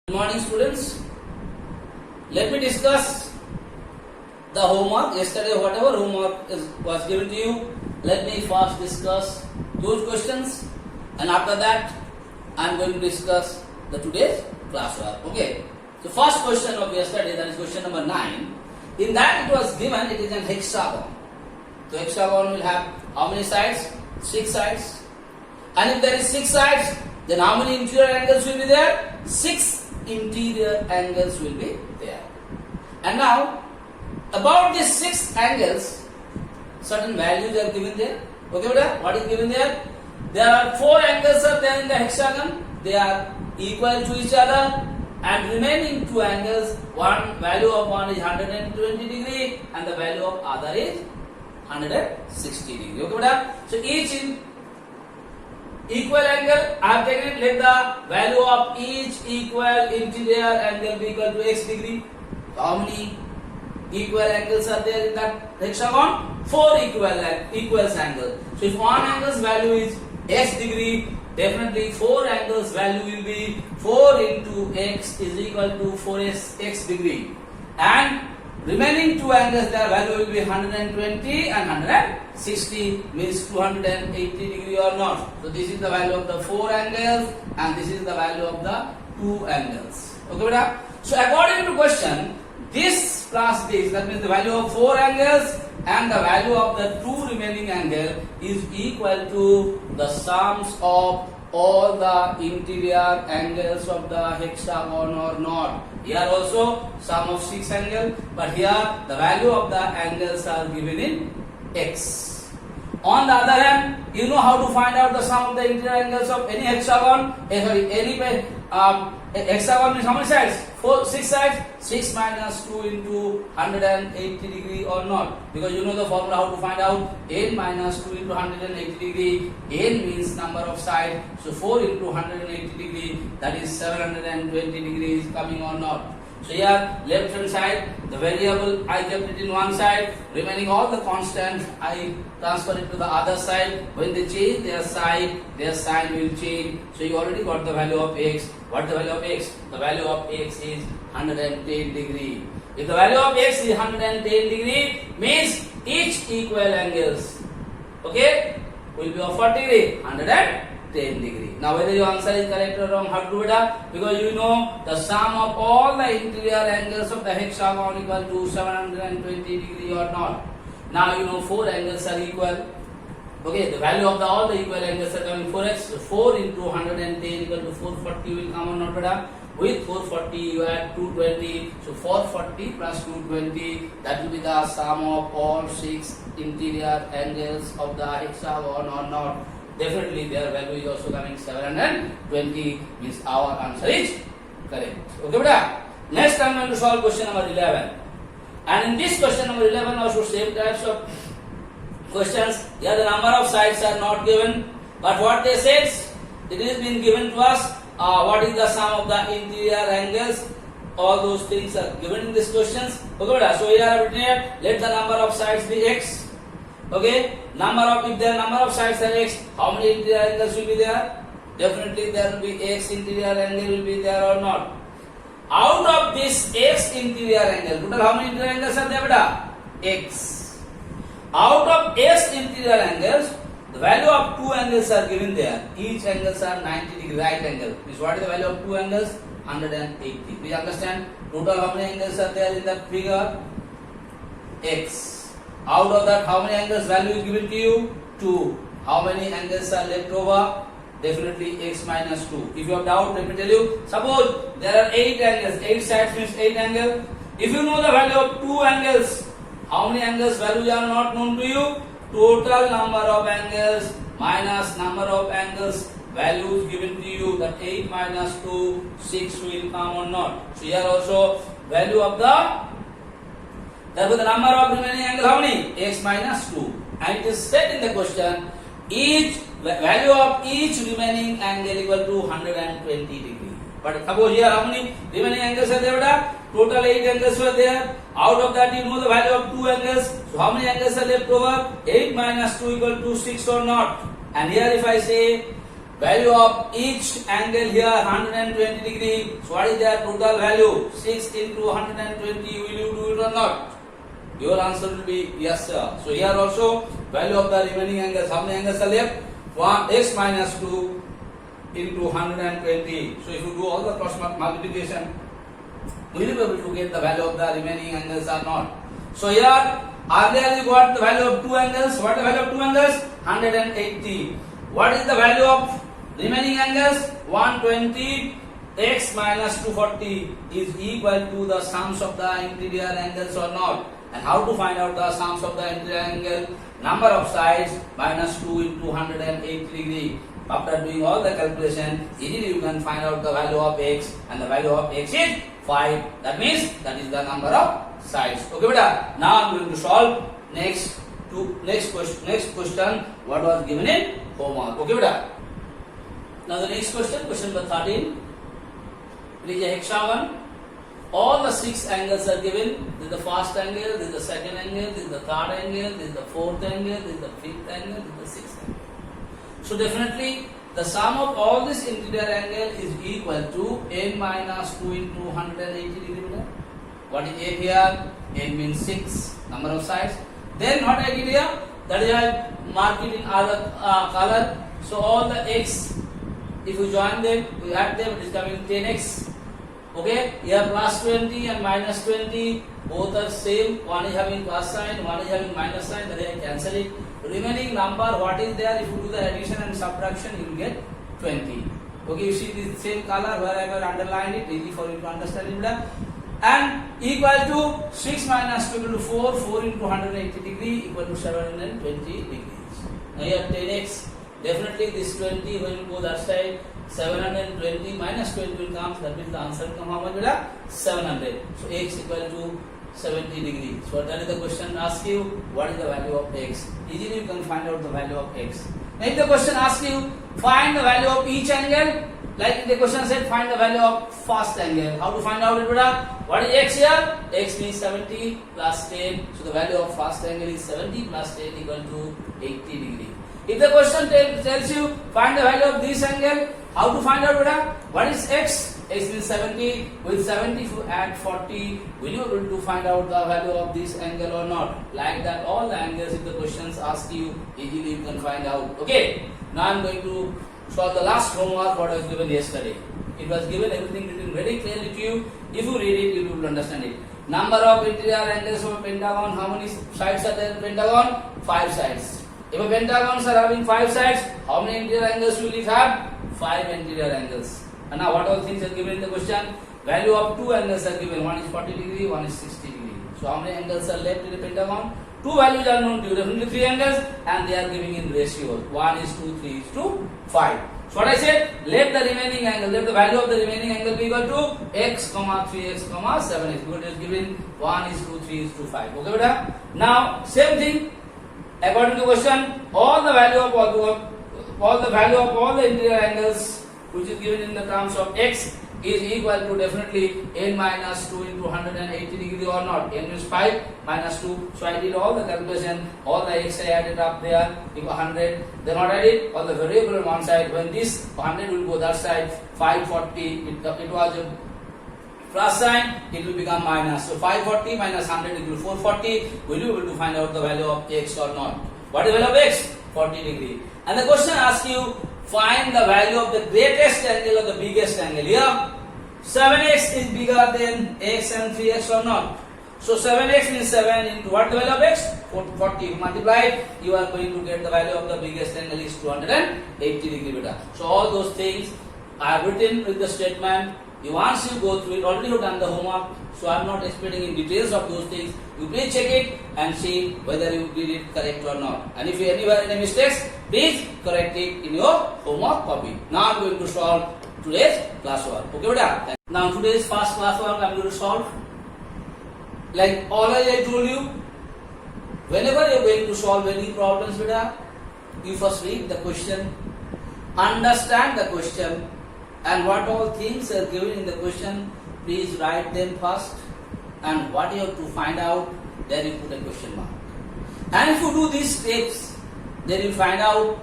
Good morning students. Let me discuss the homework. Yesterday whatever homework was given to you, let me first discuss those questions and after that I am going to discuss the today's classwork. Okay. So first question of yesterday, that is question number 9. In that it was given it is an hexagon. So hexagon will have how many sides? 6 sides. And if there is 6 sides, then how many interior angles will be there? 6 interior angles will be there. And now about these 6 angles, certain values are given there. Okay, beta? What is given there? There are 4 angles are there in the hexagon. They are equal to each other, and remaining 2 angles, one value of one is 120 degree and the value of other is 160 degree. Okay, beta? So each in equal angle, I have taken it, let the value of each equal interior angle be equal to x degree. So how many equal angles are there in that hexagon? 4 equals angles. So if one angle's value is x degree, definitely 4 angles value will be 4 into x is equal to 4x degree. And remaining 2 angles, their value will be 120 and 160, means 280 degree or not. So this is the value of the 4 angles and this is the value of the 2 angles. Okay, beta? So according to question, this plus this, that means the value of 4 angles and the value of the 2 remaining angle is equal to the sums of all the interior angles of the hexagon or not. Here also sum of 6 angles, but here the value of the angles are given in x. On the other hand, you know how to find out the sum of the interior angles of any hexagon. Hexagon means how many sides? 6 sides. 6 minus 2 into 180 degree or not. Because you know the formula how to find out. N minus 2 into 180 degree. N means number of sides. So 4 into 180 degree, that is 720 degrees coming or not. So here left hand side, the variable I kept it in one side, remaining all the constant I transfer it to the other side. When they change their side, their sign will change. So you already got the value of x. What is the value of x? The value of x is 110 degree. If the value of x is 110 degree, means each equal angles, okay, will be of 40 degree, 110 degree. Now whether your answer is correct or wrong, how to do it? Because you know the sum of all the interior angles of the hexagon equal to 720 degree or not. Now you know 4 angles are equal. Okay, the value of all the equal angles are coming 4x. So 4 into 110 equal to 440 will come or not, beta? With 440 you add 220. So 440 plus 220, that will be the sum of all 6 interior angles of the hexagon or not. Definitely their value is also coming 720, means our answer is correct. Okay, beta? Next I am going to solve question number 11. And in this question number 11 also same types of questions. Here the number of sides are not given, but what they said, it is been given to us. What is the sum of the interior angles? All those things are given in these questions. Okay, beta? So here I have written here, let the number of sides be x. Okay, if the number of sides are x, how many interior angles will be there? Definitely there will be x interior angle will be there or not. Out of this x interior angle, total how many interior angles are there, beta? X. Out of x interior angles, the value of 2 angles are given there. Each angles are 90 degree right angle. Means what is the value of 2 angles? 180. Please understand. Total how many angles are there in that figure? X. Out of that, how many angles value is given to you? 2. How many angles are left over? Definitely x minus 2. If you have doubt, let me tell you. Suppose there are 8 angles. 8 sides means 8 angles. If you know the value of 2 angles, how many angles values are not known to you? Total number of angles minus number of angles values given to you. That 8 minus 2, 6 will come or not. So here also value of the, therefore the number of remaining angle how many? X minus 2. And it is said in the question, each value of each remaining angle equal to 120 degree. But suppose here how many remaining angles are there, beta? Total 8 angles were there. Out of that you know the value of 2 angles. So how many angles are left over? 8 minus 2 equal to 6 or not. And here if I say value of each angle here 120 degree. So what is their total value? 6 into 120. Will you do it or not? Your answer will be yes, sir. So here also value of the remaining angles. How many angles are left? 1 x minus 2 into 120. So if you do all the cross multiplication, will you be able to get the value of the remaining angles or not? So here earlier you got the value of two angles. What is the value of two angles? 180. What is the value of remaining angles? 120. X minus 240 is equal to the sums of the interior angles or not? And how to find out the sums of the interior angle? Number of sides minus 2 into 180 degree. After doing all the calculation, easily you can find out the value of x, and the value of x is 5. That means that is the number of sides. Okay, beta. Now I am going to solve next question what was given in homework. Okay, beta. Now the next question number 13. Please hexagon. All the 6 angles are given. This is the first angle, this is the second angle, this is the third angle, this is the fourth angle, this is the fifth angle, this is the sixth angle. So definitely the sum of all this interior angle is equal to n minus 2 into 180 degree. What is n here? N means 6 number of sides. Then what I did here? That is I mark it in other color. So all the x, if you join them, we add them, it is coming 10x. Okay, here plus 20 and minus 20, both are same. One is having plus sign, one is having minus sign. That I cancel it. Remaining number, what is there? If you do the addition and subtraction, you will get 20. Okay, you see this same color where I have underlined it, easy for you to understand it. And equal to 6 minus 2 into 4, 4 into 180 degree equal to 720 degrees. Now here 10x, definitely this 20 when you go that side, 720 minus 20 will come, that means the answer will come how much? 700. So x equal to 70 degrees. So that is the question asks you, what is the value of x? Easily you can find out the value of x. Now if the question asks you, find the value of each angle, like the question said, find the value of first angle. How to find out it? What is x here? X means 70 plus 10. So the value of first angle is 70 plus 10 equal to 80 degree. If the question tells you, find the value of this angle, how to find out what is x? X means 70. With 70 if you add 40, will you be able to find out the value of this angle or not? Like that all the angles, if the questions ask you, easily you can find out. Okay. Now I am going to solve the last homework what was given yesterday. It was given everything written very clearly to you. If you read it, you will understand it. Number of interior angles of a pentagon. How many sides are there in pentagon? 5 sides. If a pentagons are having 5 sides, how many interior angles will it have? 5 interior angles. And now what all things are given in the question? Value of 2 angles are given. One is 40 degree, one is 60 degree. So how many angles are left in the pentagon? 2 values are known to you, definitely 3 angles, and they are giving in ratio. 1 is to 3 is to 5. So what I said, let the remaining angle, let the value of the remaining angle be equal to x, 3x, 7x. Because it is given 1 is to 3 is to 5. Okay, beta? Now same thing. According to the question, all the value of all the interior angles which is given in the terms of x is equal to definitely n minus 2 into 180 degree or not. N means 5 minus 2. So I did all the calculation, all the x I added up there, equal 100. Then what I did, all the variable on one side, when this 100 will go that side, 540, it was a plus sign, it will become minus. So 540 minus 100 equal to 440. Will you be able to find out the value of x or not? What is the value of x? 40 degree. And the question asks you, find the value of the greatest angle or the biggest angle. Here, 7x is bigger than x and 3x or not. So 7x means 7 into what the value of x? 40. If you multiply, you are going to get the value of the biggest angle is 280 degree beta. So all those things are written with the statement. Once you go through it, already you have done the homework, so I am not explaining in details of those things. You please check it and see whether you did it correct or not. And if you anywhere any mistakes, please correct it in your homework copy. Now I am going to solve today's classwork. Okay, beta? Now today's first classwork I am going to solve. Like always I told you, whenever you are going to solve any problems, beta, you first read the question, understand the question, and what all things are given in the question, please write them first, and what you have to find out, then you put a question mark. And if you do these steps, then you find out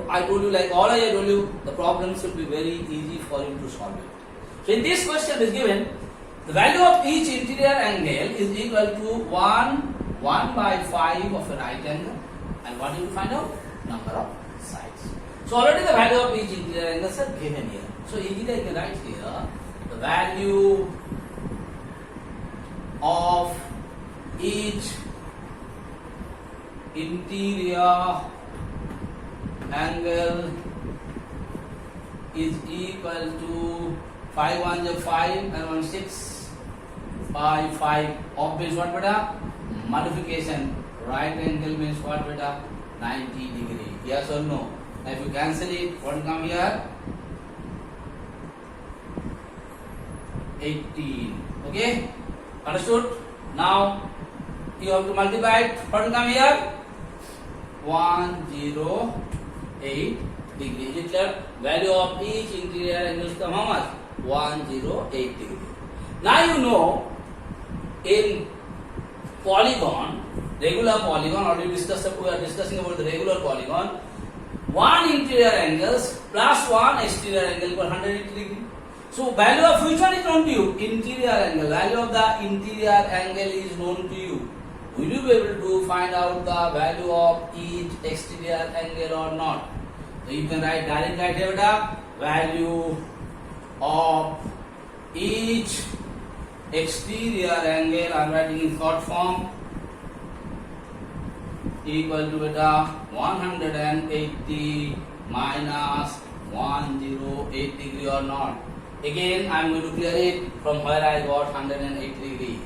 I told you, like all I told you, the problem should be very easy for you to solve it. So in this question is given the value of each interior angle is equal to 1 by 5 of a right angle, and what do you find out? Number of sides. So already the value of each interior angles are given here. So easily I can write here the value of each interior angle is equal to 5 1 is 5 and 1 6 by 5 of means what beta? Modification. Right angle means what beta? 90 degree. Yes or no? Now if you cancel it, what will come here? 18. Okay? Understood? Now you have to multiply it. What will come here? 108 degree. Is it clear? Value of each interior angle is how much? 108 degree. Now you know in polygon, regular polygon, already discussed, we are discussing about the regular polygon. One interior angles plus one exterior angle equal 180 degree. So value of which one is known to you? Interior angle. Value of the interior angle is known to you. Will you be able to find out the value of each exterior angle or not? So you can write direct right here, value of each exterior angle, I am writing in short form, equal to 180 minus 108 degree or not. Again I am going to clear it from where I got 180 degree.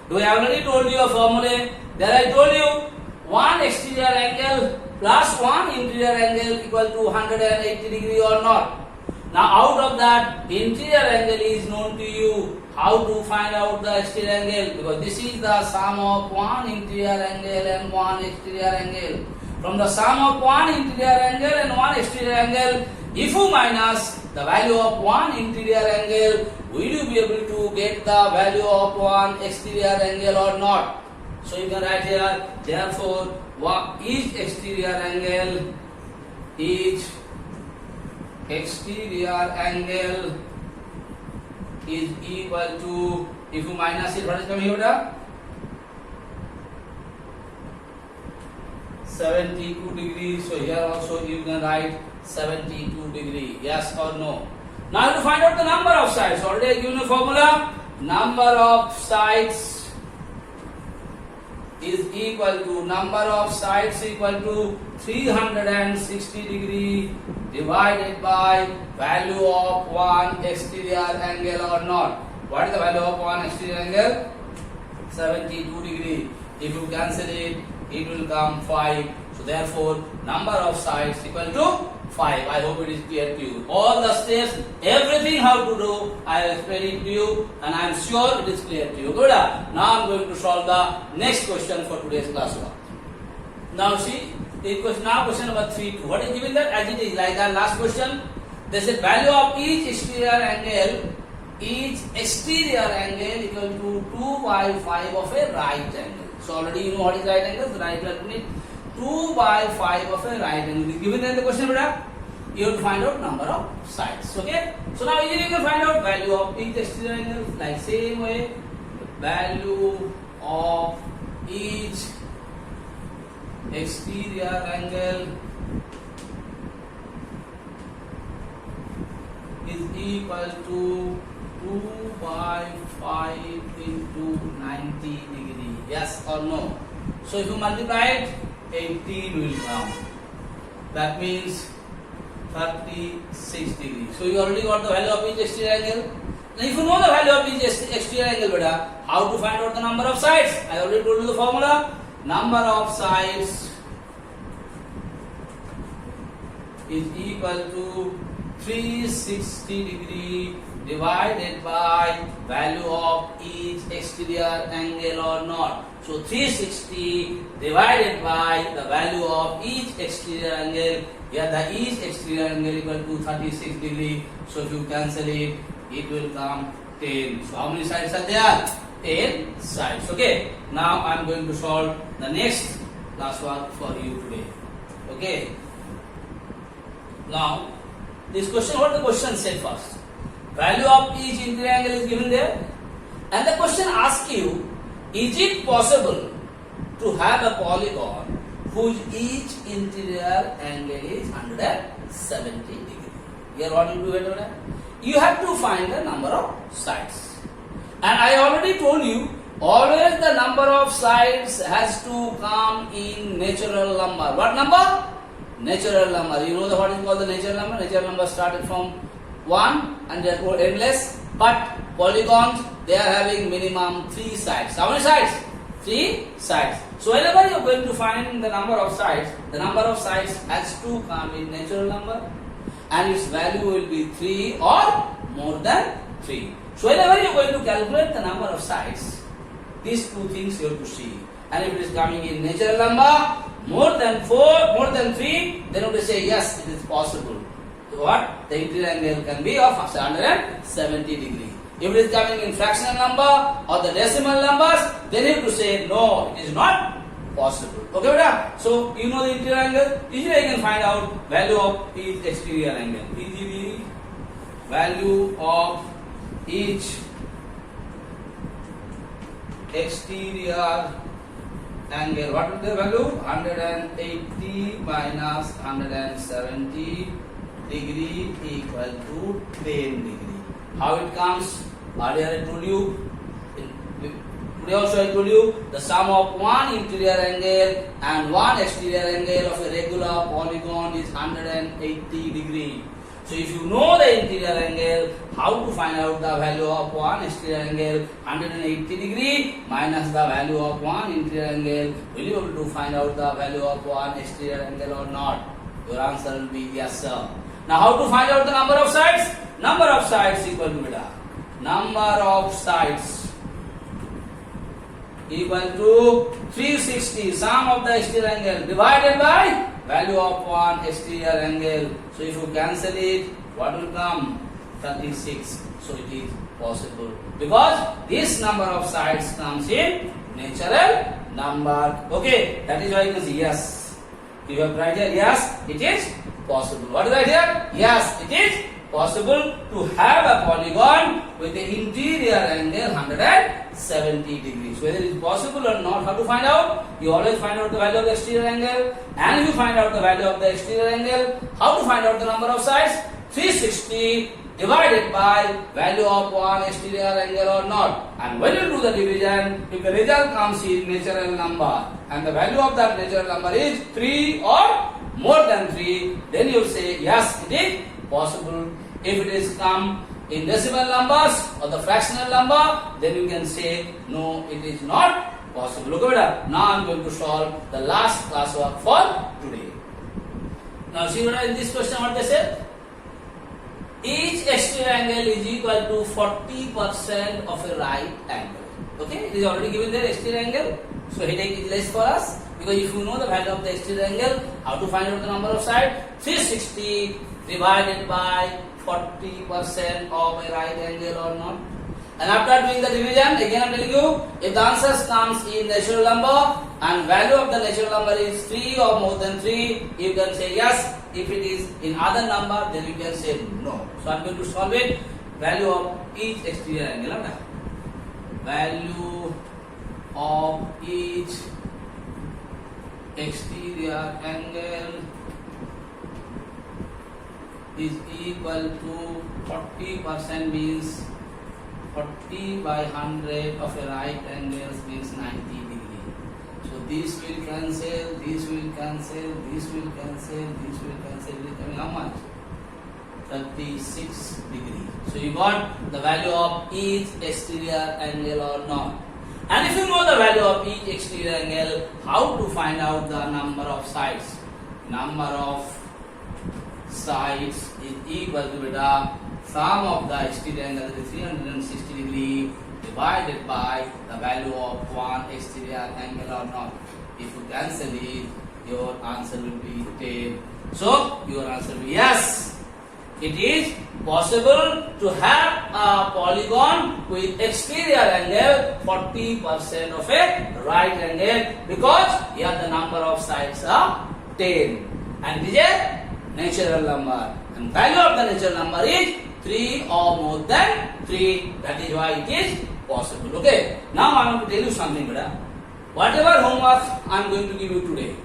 Do I already told you a formula? There I told you one exterior angle plus one interior angle equal to 180 degree or not. Now out of that interior angle is known to you. How to find out the exterior angle? Because this is the sum of one interior angle and one exterior angle. From the sum of one interior angle and one exterior angle, if you minus the value of one interior angle, will you be able to get the value of one exterior angle or not? So you can write here, therefore each exterior angle is equal to, if you minus it, what is coming here? 72 degrees. So here also you can write 72 degree. Yes or no? Now to find out the number of sides. Already I given a formula. Number of sides is equal to 360 degree divided by value of one exterior angle or not. What is the value of one exterior angle? 72 degree. If you cancel it, it will come 5. So therefore number of sides equal to 5. I hope it is clear to you. All the steps, everything how to do, I have explained it to you and I am sure it is clear to you. Good. Now I am going to solve the next question for today's class 1. Now see, question number 3. What is given that? As it is like that last question. They said value of each exterior angle equal to 2 by 5 of a right angle. So already you know what is right angle. The right angle 2 by 5 of a right angle is given in the question. You have to find out number of sides. Okay. So now you can find out value of each exterior angle like same way. Value of each exterior angle is equal to 2 by 5 into 90 degree. Yes or no? So if you multiply it, 18 will come. That means 36 degrees. So you already got the value of each exterior angle. Now if you know the value of each exterior angle, beta, how to find out the number of sides? I already told you the formula. Number of sides is equal to 360 degree divided by value of each exterior angle or not. So 360 divided by the value of each exterior angle. Here the each exterior angle equal to 36 degree. So if you cancel it, it will come 10. So how many sides are there? 10 sides. Okay. Now I am going to solve the next class work for you today. Okay. Now, this question, what the question said first? Value of each interior angle is given there, and the question asks you, is it possible to have a polygon whose each interior angle is 170 degree? Here what you do it? You have to find the number of sides. And I already told you, always the number of sides has to come in natural number. What number? Natural number. You know what is called the natural number? Natural number started from 1 and they are endless. But polygons, they are having minimum 3 sides. How many sides? 3 sides. So whenever you are going to find the number of sides has to come in natural number, and its value will be 3 or more than 3. So whenever you are going to calculate the number of sides, these two things you have to see. And if it is coming in natural number, more than 4, more than 3, then you have to say yes, it is possible. So what? The interior angle can be of 170 degree. If it is coming in fractional number or the decimal numbers, then you have to say no, it is not possible. Okay, beta? So you know the interior angle. Easily I can find out value of each exterior angle. Easily value of each exterior angle. What is the value? 180 minus 170 degree equal to 10 degree. How it comes? Earlier I told you. Today also I told you the sum of one interior angle and one exterior angle of a regular polygon is 180 degree. So if you know the interior angle, how to find out the value of one exterior angle? 180 degree minus the value of one interior angle. Will you be able to find out the value of one exterior angle or not? Your answer will be yes, sir. Now how to find out the number of sides? Number of sides equal to beta. Number of sides equal to 360 sum of the exterior angle divided by value of one exterior angle. So if you cancel it, what will come? 36. So it is possible because this number of sides comes in natural number. Okay, that is why you can see yes. You have right here, yes, it is possible. What is right here? Yes, it is possible to have a polygon with the interior angle 170 degrees. Whether it is possible or not, how to find out? You always find out the value of the exterior angle, and if you find out the value of the exterior angle, how to find out the number of sides? 360 divided by value of one exterior angle or not. And when you do the division, if the result comes in natural number and the value of that natural number is 3 or more than 3, then you say yes, it is possible. If it is come in decimal numbers or the fractional number, then you can say no, it is not possible. Look at it. Now I am going to solve the last classwork for today. Now see what in this question what they said. Each exterior angle is equal to 40% of a right angle. Okay, it is already given there exterior angle. So headache is less for us because if you know the value of the exterior angle, how to find out the number of sides? 360 divided by 40% of a right angle or not. And after doing the division, again I am telling you, if the answers comes in natural number and value of the natural number is 3 or more than 3, you can say yes. If it is in other number, then you can say no. So I am going to solve it. Value of each exterior angle. Value of each exterior angle is equal to 40% means 40 by 100 of a right angle means 90 degree. So this will cancel, this will cancel, this will cancel, this will cancel. It is coming how much? 36 degree. So you got the value of each exterior angle or not. And if you know the value of each exterior angle, how to find out the number of sides? Number of sides is equal to beta sum of the exterior angle is 360 degree divided by the value of one exterior angle or not. If you cancel it, your answer will be 10. So your answer will be yes. It is possible to have a polygon with exterior angle 40% of a right angle because here the number of sides are 10. and it is a natural number, and value of the natural number is 3 or more than 3. That is why it is possible. Okay. Now I want to tell you something, brother. Whatever homework I am going to give you today,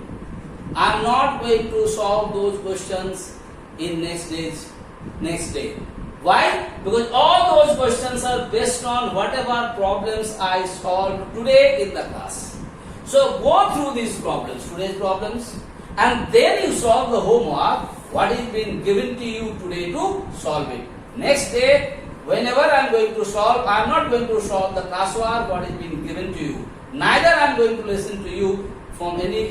I am not going to solve those questions in next day. Why? Because all those questions are based on whatever problems I solved today in the class. So go through these problems, today's problems, and then you solve the homework what is been given to you today to solve it. Next day, whenever I am going to solve, I am not going to solve the classwork what is being given to you. Neither I am going to listen to you from any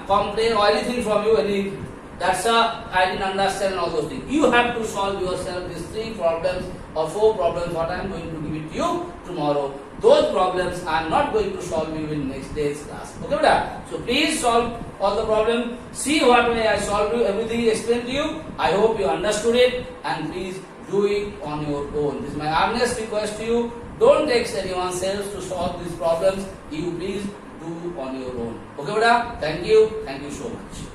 complaint or anything from you. I didn't understand all those things. You have to solve yourself these 3 problems or 4 problems what I am going to give it to you tomorrow. Those problems I am not going to solve you in next day's class. Okay, brother? So please solve all the problems. See what way I solved you. Everything is explained to you. I hope you understood it, and please do it on your own. This is my earnest request to you. Don't text anyone else to solve these problems. You please do on your own. Okay, brother? Thank you. Thank you so much.